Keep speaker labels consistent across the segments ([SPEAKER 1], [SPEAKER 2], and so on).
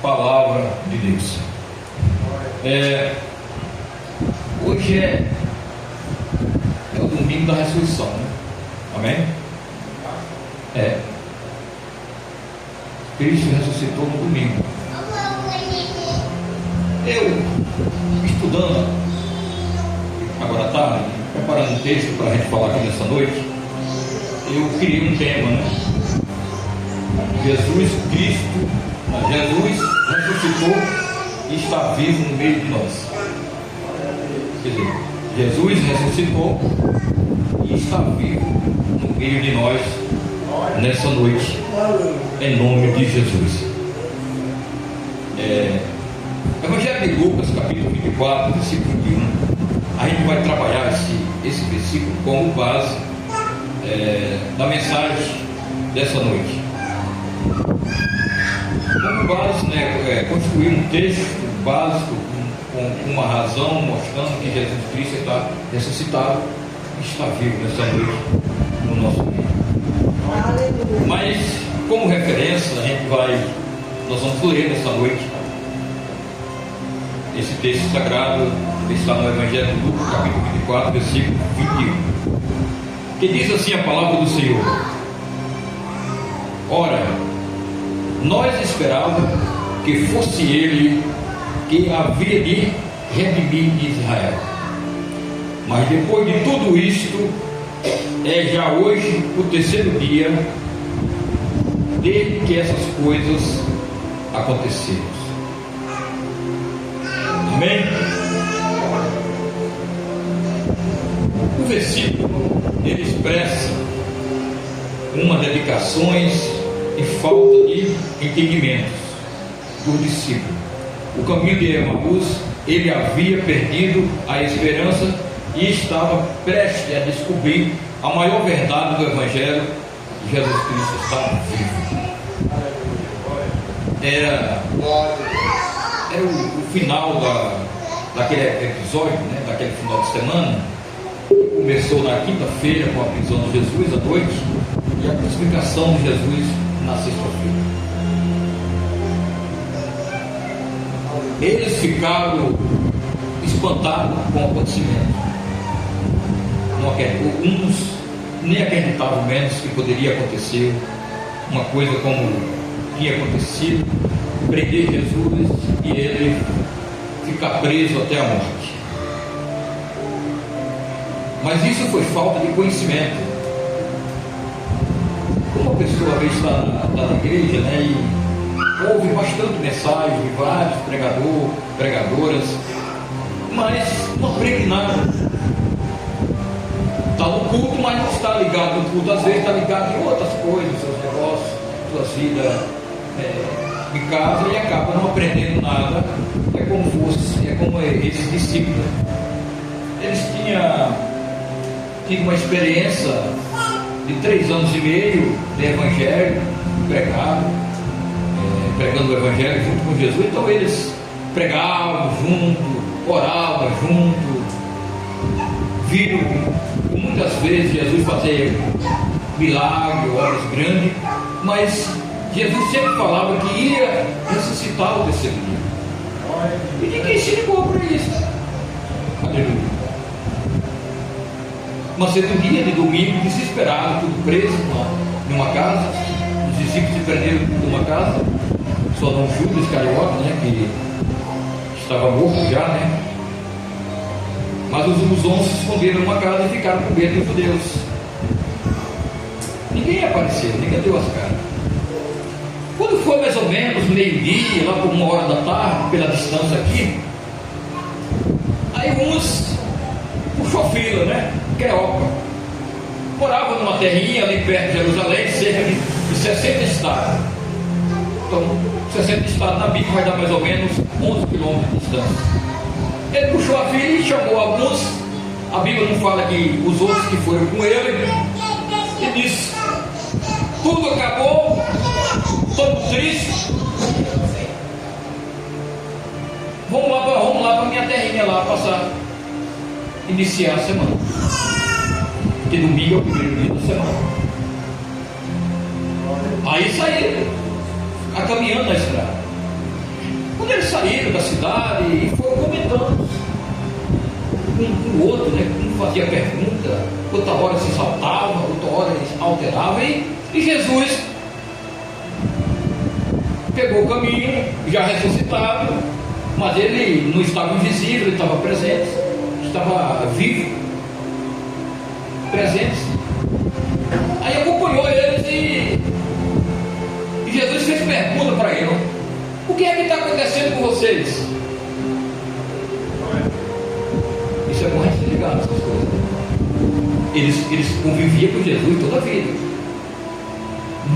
[SPEAKER 1] Palavra de Deus. Hoje é o domingo da ressurreição, né? Amém? Cristo ressuscitou no domingo. Eu, estudando agora à tarde, preparando um texto para a gente falar aqui nessa noite, eu criei um tema, né? Jesus ressuscitou e está vivo no meio de nós. Quer dizer, Jesus ressuscitou e está vivo no meio de nós nessa noite, em nome de Jesus. Evangelho de Lucas, capítulo 24, versículo 21. A gente vai trabalhar esse versículo como base da mensagem dessa noite. Como base, construir um texto básico com uma razão, mostrando que Jesus Cristo está ressuscitado e está vivo nessa noite no nosso meio. Mas, como referência, nós vamos ler nessa noite esse texto sagrado que está no Evangelho de Lucas, capítulo 24, versículo 21, que diz assim a palavra do Senhor: Ora, nós esperávamos que fosse Ele que havia de redimir Israel, mas depois de tudo isto, é já hoje o terceiro dia desde que essas coisas aconteceram. Amém? O versículo ele expressa uma dedicações e falta de entendimentos dos discípulos. O caminho de Emaús, ele havia perdido a esperança e estava prestes a descobrir a maior verdade do Evangelho: Jesus Cristo estava vivo. Era o final daquele episódio, daquele final de semana, que começou na quinta-feira com a prisão de Jesus à noite e a crucificação de Jesus na sexta-feira. Eles ficaram espantados com o acontecimento. Uns nem acreditavam menos que poderia acontecer uma coisa como tinha acontecido, prender Jesus e ele ficar preso até a morte. Mas isso foi falta de conhecimento. Como a pessoa às vezes está na igreja, e ouve bastante mensagem de vários pregadoras, mas não aprende nada. Está no culto, mas não está ligado no culto. Às vezes está ligado em outras coisas, seus negócios, suas vidas de casa, e acaba não aprendendo nada. É como esses discípulos. Eles tinham tido uma experiência de 3 anos e meio de evangelho pregando o Evangelho junto com Jesus. Então eles pregavam junto, oravam junto, viram muitas vezes Jesus fazer milagres, obras grandes, mas Jesus sempre falava que ia ressuscitar o terceiro dia, e ninguém se ligou para isso. Aleluia. Mas certo dia de domingo, desesperado, tudo preso numa casa, os discípulos se prenderam numa casa, só não Judas Iscariote, que estava morto já, mas os 11 se esconderam numa casa e ficaram com medo dos judeus. Ninguém apareceu, ninguém deu as caras. Quando foi mais ou menos meio-dia, lá por 1 hora da tarde, pela distância aqui, aí uns puxou fila, Queopa. Morava numa terrinha ali perto de Jerusalém, cerca de 60 estados. Então, 60 estados na Bíblia vai dar mais ou menos 11 quilômetros de distância. Ele puxou a fila e chamou alguns. A Bíblia não fala que os outros que foram com ele, e disse: tudo acabou, estou triste, vamos lá para minha terrinha lá passar, iniciar a semana, porque domingo é o primeiro dia da semana. Aí saíram caminhando na estrada. cidade e foram comentando um com o outro, né? Um fazia pergunta, outra hora se saltava, outra hora alterava, e Jesus pegou o caminho, já ressuscitado, mas ele não estava invisível, ele estava presente, estava vivo, presente. Aí acompanhou eles e Jesus fez pergunta para ele: o que é que está acontecendo com vocês? Isso é bom a gente ligar nessas coisas. Eles conviviam com Jesus toda a vida.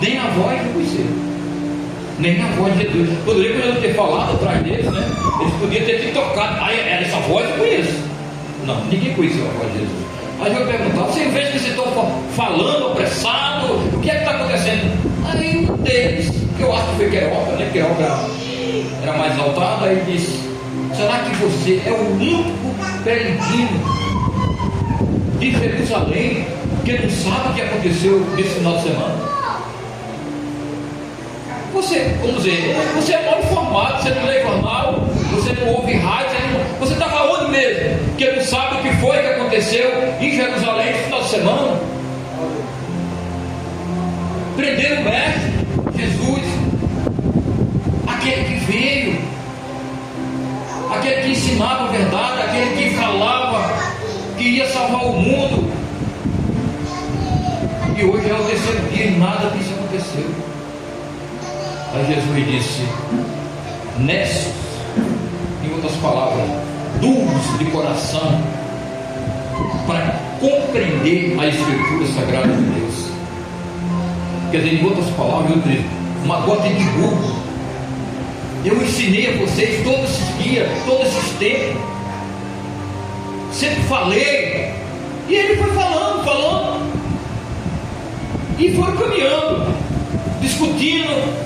[SPEAKER 1] Nem a voz não conheceram. Nem a voz de Jesus. Poderia Jesus ter falado atrás deles, né? Eles podiam ter tocado. Aí, essa voz eu conheço. Não, ninguém conheceu a voz de Jesus. Aí eu perguntava: vocês veem que vocês estão falando, apressado, o que é que está acontecendo? Aí um deles, que eu acho que foi Queropa, né? Queropa era mais exaltado, aí disse: será que você é o único peregrino de Jerusalém que não sabe o que aconteceu nesse final de semana? Você, vamos dizer, você é mal informado, você não lê jornal, você não ouve rádio, você estava onde mesmo? Que não sabe o que foi que aconteceu em Jerusalém no final de semana? Prenderam o mestre, Jesus, aquele que veio, aquele que ensinava a verdade, aquele que falava que ia salvar o mundo. E hoje é o terceiro dia e nada disso aconteceu. Aí Jesus disse: nessos, em outras palavras, duros de coração, para compreender a Escritura Sagrada de Deus. Quer dizer, em outras palavras, eu digo, uma gota de burro. Eu ensinei a vocês todos esses dias, todos esses tempos. Sempre falei. E ele foi falando. E foram caminhando, discutindo.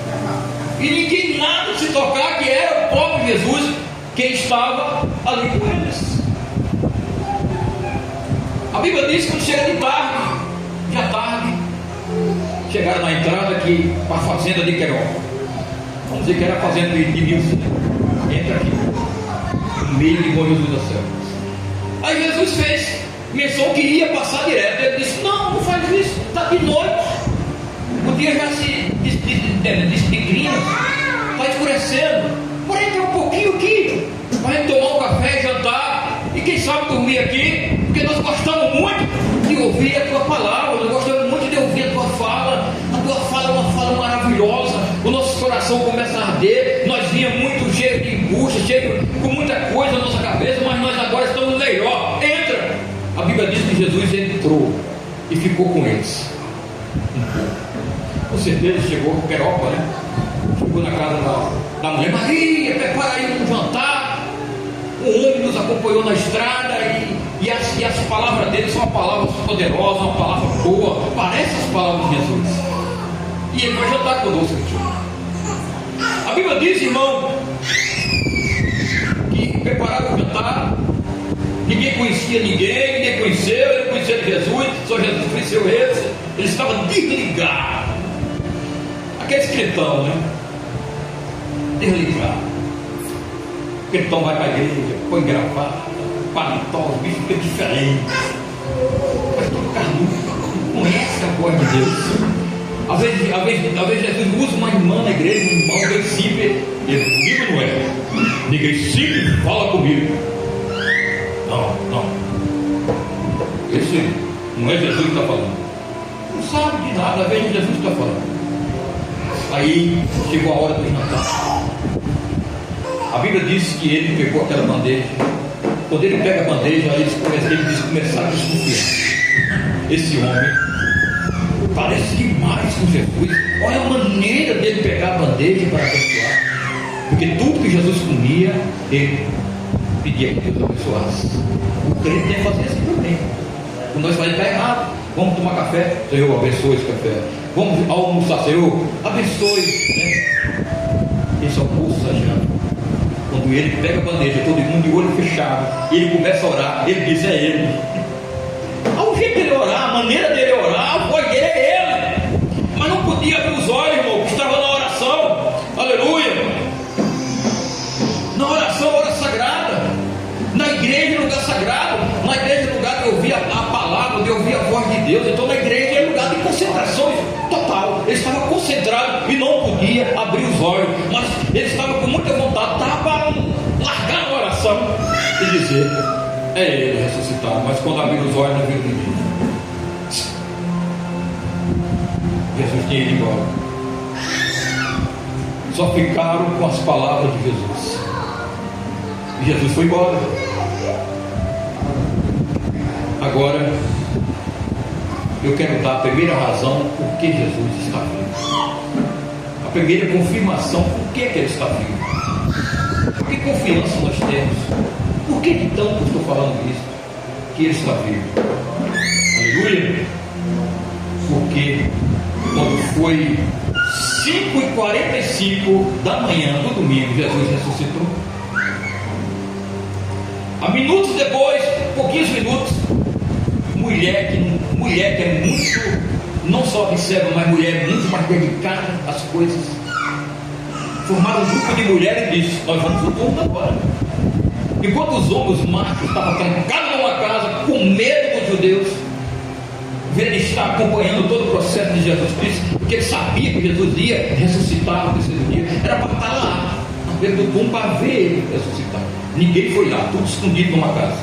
[SPEAKER 1] E ninguém nada se tocar que era o próprio Jesus quem estava ali com eles. A Bíblia diz que quando chega de tarde, já tarde, chegaram na entrada aqui para a fazenda de Queropa. Vamos dizer que era a fazenda de Nilson, né? Entra aqui, no meio de Bom Jesus do céu. Aí Jesus fez menção que ia passar direto. Ele disse: não faz isso, está de noite, o dia já se desdeclina, está escurecendo, porém tem um pouquinho aqui para a gente tomar um café, jantar e quem sabe dormir aqui, porque nós gostamos muito de ouvir a tua palavra, nós gostamos muito de ouvir a tua fala é uma fala maravilhosa, o nosso coração começa a arder, nós vinha muito cheio de angústia, cheio com muita coisa na nossa cabeça, mas nós agora estamos melhor. Entra! A Bíblia diz que Jesus entrou e ficou com eles. Com certeza chegou com Queropa, né? Chegou na casa da mulher: Maria, prepara aí um jantar. O homem nos acompanhou na estrada e as palavras dele são uma palavra poderosa, uma palavra boa, parece as palavras de Jesus. E ele vai jantar conosco aqui. A Bíblia diz, irmão, que prepararam o jantar. Ninguém conhecia ninguém conheceu, ele conhecia Jesus, só Jesus conheceu eles. Eles estavam desligados. Aqueles crentão, né? Desligado. O crentão vai para a igreja, põe gravata, paletó, os bichos ficam diferentes. Mas todo carnudo, não conhece a voz de Deus. Às vezes Jesus usa uma irmã na igreja, um irmão bem simples. Ele comigo não é. Ninguém simples fala comigo. Não. Esse não é Jesus que está falando. Não sabe de nada, às vezes Jesus está falando. Aí chegou a hora do jantar. A Bíblia diz que ele pegou aquela bandeja. Quando ele pega a bandeja, eles começaram a desconfiar. Esse homem parece demais com Jesus. Olha a maneira dele pegar a bandeja para abençoar. Porque tudo que Jesus comia, ele pedia que Deus abençoasse. O crente tem que fazer assim também. Quando nós fazemos, está errado. Vamos tomar café, Senhor, abençoe esse café. Vamos almoçar, Senhor, abençoe, né? Esse almoço, quando ele pega a bandeja, todo mundo de olho fechado, ele começa a orar, ele diz: é ele. O jeito dele orar, a maneira dele orar, a voz dele é ele. Mas não podia abrir os olhos, irmão, que estava na oração. Aleluia. Na oração Deus. Então na igreja é lugar de concentração total. Ele estava concentrado e não podia abrir os olhos, mas ele estava com muita vontade, estava para largar a oração e dizer: é ele ressuscitado. Mas quando abriu os olhos, não viu ninguém. Jesus tinha ido embora. Só ficaram com as palavras de Jesus. E Jesus foi embora. Agora eu quero dar a primeira razão por que Jesus está vivo. A primeira confirmação por que ele está vivo. Que confiança nós temos? Por que então eu estou falando isso? Que ele está vivo. Aleluia. Porque quando foi 5h45 da manhã do domingo, Jesus ressuscitou. Há minutos depois, pouquinhos minutos, mulher que é muito, não só observa, mas mulher muito mais dedicada às coisas, formaram um grupo de mulheres e disse: nós vamos ao mundo agora. Enquanto os homens machos estavam trancados numa casa com medo dos judeus, ele está acompanhando todo o processo de Jesus Cristo, porque ele sabia que Jesus ia ressuscitar no terceiro dia. Era para estar lá, dentro do túmulo, para ver ele ressuscitar. Ninguém foi lá, tudo escondido numa casa.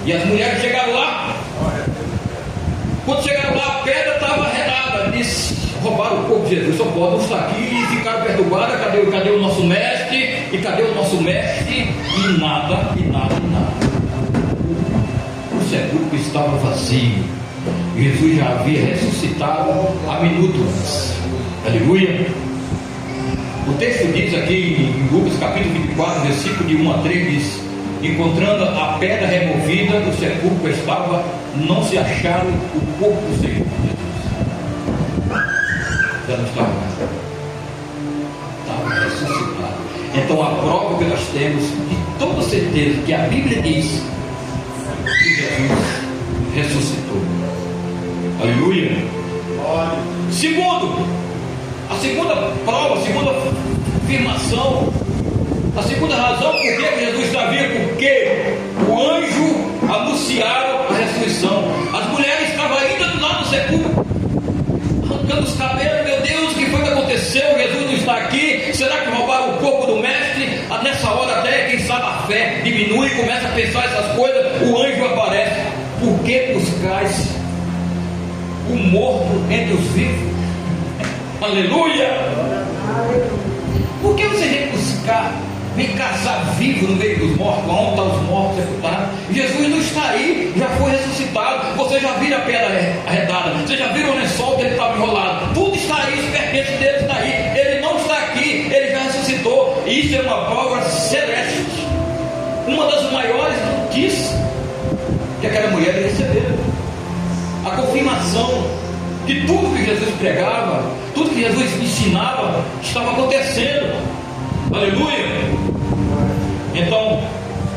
[SPEAKER 1] E as mulheres chegaram lá. Quando chegaram lá, a pedra estava arredada. Disse: roubaram o corpo de Jesus, só podem estar aqui. E ficaram perturbadas: cadê o nosso mestre? E cadê o nosso mestre? E nada. O sepulcro estava vazio. Jesus já havia ressuscitado há minutos antes. Aleluia. O texto diz aqui em Lucas capítulo 24, versículo de 1 a 3, diz: encontrando a pedra removida do sepulcro estava, não se acharam o corpo do Senhor Jesus. Já não estava mais. Estava ressuscitado. Então a prova que nós temos de toda certeza que a Bíblia diz que Jesus ressuscitou. Aleluia. Segundo, a segunda prova, a segunda afirmação, a segunda razão por que Jesus está vivo, porque o anjo anunciaram a ressurreição. As mulheres estavam ainda do lado do sepulcro, arrancando os cabelos. Meu Deus, o que foi que aconteceu? Jesus não está aqui. Será que roubaram o corpo do mestre? Nessa hora até, quem sabe, a fé diminui e começa a pensar essas coisas. O anjo aparece: por que buscais o morto entre os vivos? Aleluia. Por que você vem buscar, vem caçar vivo no meio dos mortos? Onde estão os mortos sepultados? Jesus não está aí, já foi ressuscitado. Você já viu a pedra arredada, você já viu o lençol que ele estava enrolado, tudo está aí, os pertences dele está aí. Ele não está aqui, ele já ressuscitou. E isso é uma prova celeste, uma das maiores notícias que aquela mulher recebeu. A confirmação que tudo que Jesus pregava, tudo que Jesus ensinava, estava acontecendo. Aleluia. Então,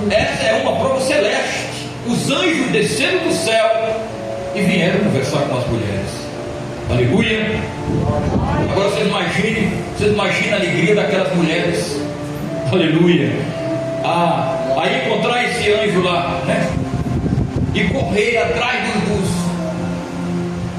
[SPEAKER 1] essa é uma prova celeste. Os anjos desceram do céu e vieram conversar com as mulheres. Aleluia. Agora vocês imaginem a alegria daquelas mulheres. Aleluia. Aí encontrar esse anjo lá, né? E correr atrás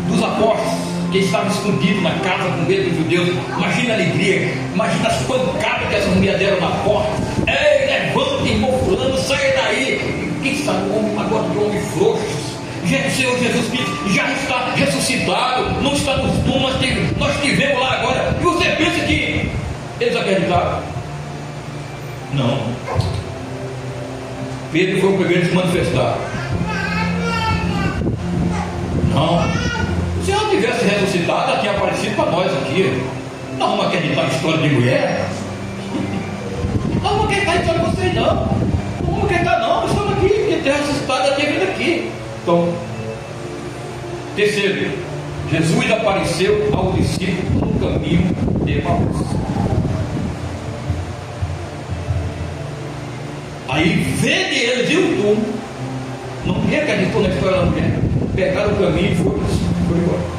[SPEAKER 1] dos apóstolos que estavam escondidos na casa com medo dos judeus. Imagina a alegria, imagina as pancadas que essas mulheres deram na porta. Ei, levante, irmão fulano, saia daí. Quem sabe o homem agora de homens frouxos. Gente, o Senhor Jesus Cristo já está ressuscitado, não está nos túmulos, nós estivemos lá agora. E você pensa que eles acreditaram? Não. Pedro foi o primeiro a se manifestar. Não. Se eu tivesse ressuscitado, ela tinha aparecido para nós aqui. Não vamos acreditar em história de mulher. Não vamos acreditar em história de vocês, não. Não vamos acreditar, não. Eu estou aqui, que ter ressuscitado, ela tinha vindo aqui. Então, terceiro, Jesus apareceu ao discípulo no caminho de Emaús. Aí vende eles e o túmulo. Ninguém acreditou na história da mulher. Pegaram o caminho e foram embora.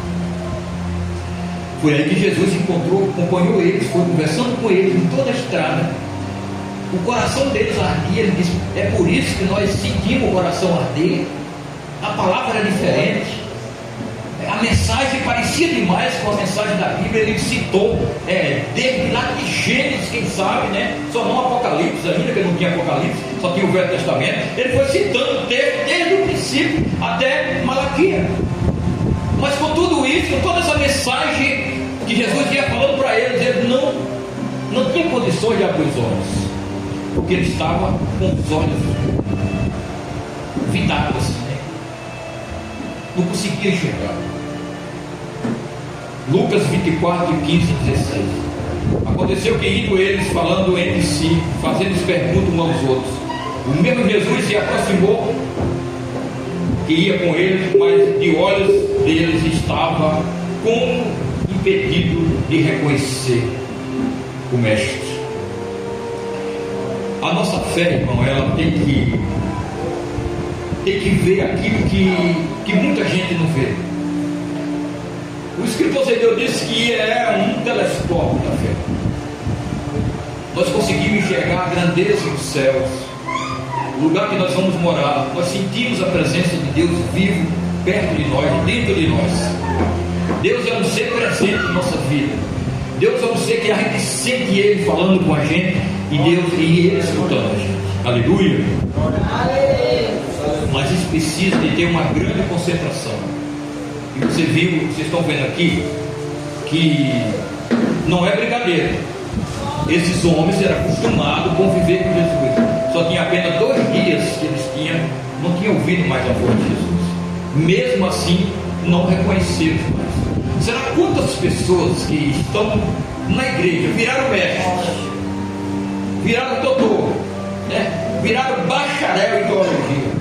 [SPEAKER 1] Foi aí que Jesus encontrou, acompanhou eles, foi conversando com eles em toda a estrada. O coração deles ardia. Ele disse: é por isso que nós sentimos o coração arder. A palavra era diferente. a mensagem parecia demais com a mensagem da Bíblia. Ele citou desde lá de Gênesis, quem sabe, né? Só não Apocalipse ainda, que não tinha Apocalipse, só tinha o Velho Testamento. Ele foi citando o texto desde o princípio até Malaquias. Mas com tudo isso, com toda essa mensagem que Jesus ia falando para eles, ele não tinha condições de abrir os olhos, porque ele estava com os olhos vidados, né? Não conseguia enxergar. Lucas 24, 15 e 16. Aconteceu que, indo eles falando entre si, fazendo perguntas uns aos outros, o mesmo Jesus se aproximou, que ia com eles, mas de olhos deles estava como impedido de reconhecer o Mestre. A nossa fé, irmão, ela tem que ver aquilo que muita gente não vê. O escritor Zedeu disse que é um telescópio da fé. Nós conseguimos enxergar a grandeza dos céus, o lugar que nós vamos morar. Nós sentimos a presença de Deus vivo perto de nós, dentro de nós. Deus é um ser presente na nossa vida. Deus é um ser que a gente sente Ele falando com a gente e Ele escutando a gente. Aleluia. Mas isso precisa de ter uma grande concentração. E vocês estão vendo aqui que não é brincadeira. Esses homens eram acostumados a conviver com Jesus. Só tinha apenas 2 dias que eles não tinham ouvido mais a voz de Jesus. Mesmo assim, não reconheceram mais. Será quantas pessoas que estão na igreja viraram mestre, viraram doutor, né? Viraram bacharel em teologia,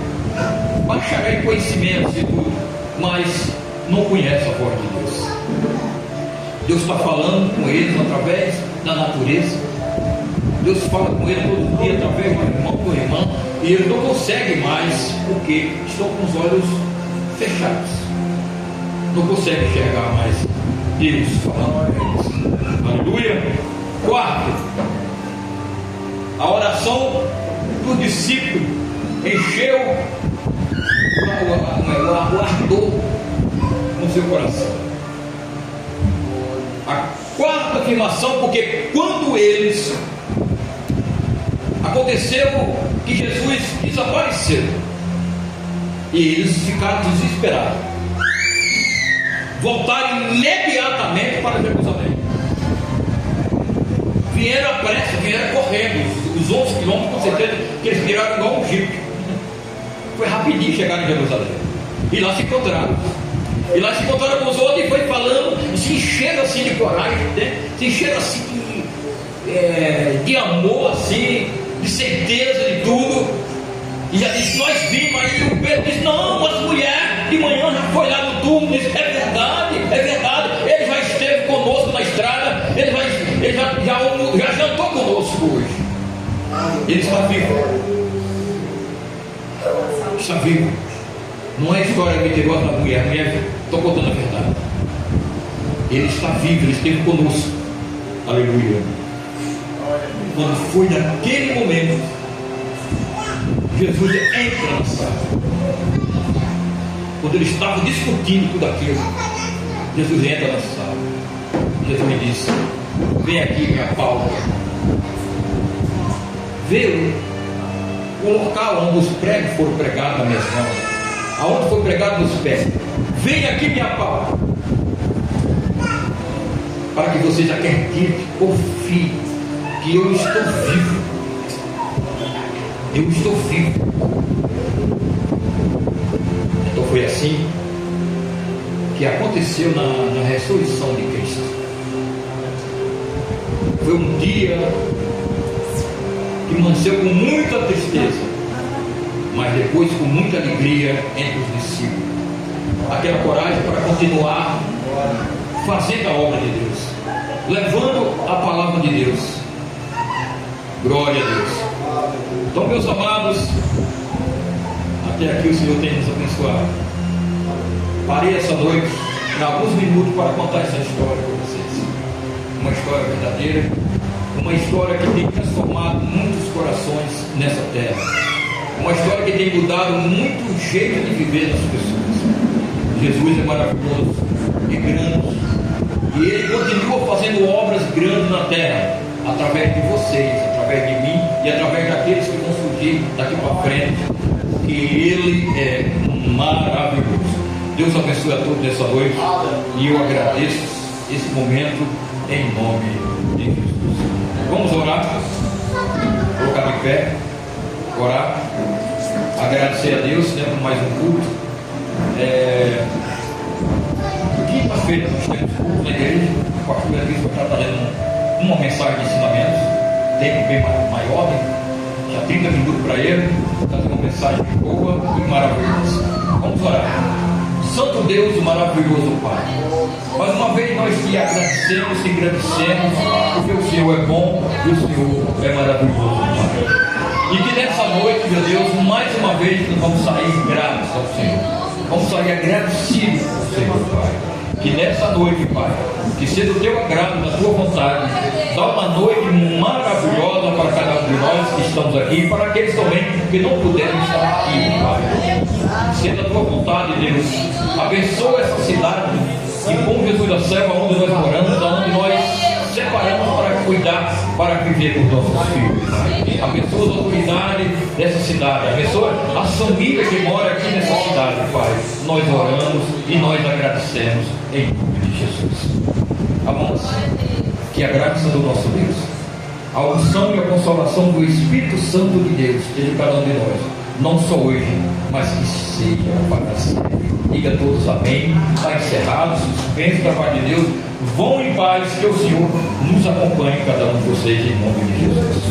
[SPEAKER 1] bacharel em conhecimentos e tudo, mas não conhecem a voz de Deus. Deus está falando com eles através da natureza. Deus fala com eles todo dia através do irmão por irmão, e eles não conseguem mais, porque estão com os olhos fechados. Não consegue enxergar mais Deus falando com eles. Aleluia. 4, a oração do discípulo encheu o ardor no seu coração. A 4ª afirmação, porque quando eles aconteceu que Jesus desapareceu e eles ficaram desesperados, voltaram imediatamente para Jerusalém. Vieram à pressa, vieram correndo. Os 11 quilômetros, com certeza, que eles tiraram igual um jipe. Foi rapidinho chegar em Jerusalém. E lá se encontraram. E lá se encontraram com os outros e foi falando, se encheram assim de coragem, né? Se encheram assim de amor, assim, de certeza de tudo. E já disse, nós vimos. Aí o Pedro disse, não, as mulheres de manhã já foi lá no túmulo. Disse, é verdade, ele já esteve conosco na estrada, ele já jantou conosco hoje. Ele está vivo. Está vivo. Não é história mentirosa da mulher. A mulher, estou contando a verdade. Ele está vivo, ele esteve conosco. Aleluia. Quando foi naquele momento, Jesus entra na sala. Quando eles estavam discutindo tudo aquilo, Jesus entra na sala. Jesus me disse, vem aqui minha Paula. Vê o local onde os pregos foram pregados nas minhas mãos, aonde foi pregado nos pés. Vem aqui minha Paula, para que vocês acreditem, confiem que eu estou vivo. Eu estou vivo. Então foi assim que aconteceu na ressurreição de Cristo. Foi um dia que amanheceu com muita tristeza, mas depois com muita alegria entre os discípulos. Aquela coragem para continuar fazendo a obra de Deus, levando a palavra de Deus. Glória a Deus. Então, meus amados, até aqui o Senhor tem nos abençoado. Parei essa noite, em alguns minutos, para contar essa história para vocês. Uma história verdadeira, uma história que tem transformado muitos corações nessa terra, uma história que tem mudado muito o jeito de viver das pessoas. Jesus é maravilhoso e grande. E Ele continua fazendo obras grandes na terra, através de vocês, através de mim e através daqueles que vão surgir daqui para frente, porque Ele é maravilhoso. Deus abençoe a todos nessa noite e eu agradeço esse momento em nome de Jesus. Vamos orar, colocar de pé, orar, agradecer a Deus, né, por mais um culto. Quinta-feira nós temos culto na igreja. O pastor Beatriz vai estar trazendo uma mensagem de ensinamentos, tempo bem maior, né? Já 30 minutos para ele, trazer uma mensagem boa e maravilhosa. Vamos orar. Santo Deus, maravilhoso Pai, mais uma vez nós te agradecemos e engrandecemos, porque o Senhor é bom e o Senhor é maravilhoso, Pai. E que nessa noite, meu Deus, mais uma vez nós vamos sair gratos ao Senhor, vamos sair agradecidos ao Senhor, Pai. Que nessa noite, Pai, que seja o teu agrado, da tua vontade, dá uma noite maravilhosa para cada um de nós que estamos aqui, e para aqueles também que não puderam estar aqui, Pai. Seja a tua vontade, Deus. Abençoa essa cidade, e Bom Jesus da Serra, onde nós moramos, onde nós separamos para cuidar, para viver com os nossos filhos, Pai. Abençoa as autoridades dessa cidade, abençoa a família que mora aqui nessa cidade, Pai. Nós oramos e nós agradecemos em nome de Jesus. Amamos que a graça do nosso Deus, a unção e a consolação do Espírito Santo de Deus esteja cada um de nós, não só hoje, mas que seja para sempre. Diga todos amém. Está encerrado, suspenso da parte de Deus. Vão em paz, que o Senhor nos acompanhe, cada um de vocês, em nome de Jesus.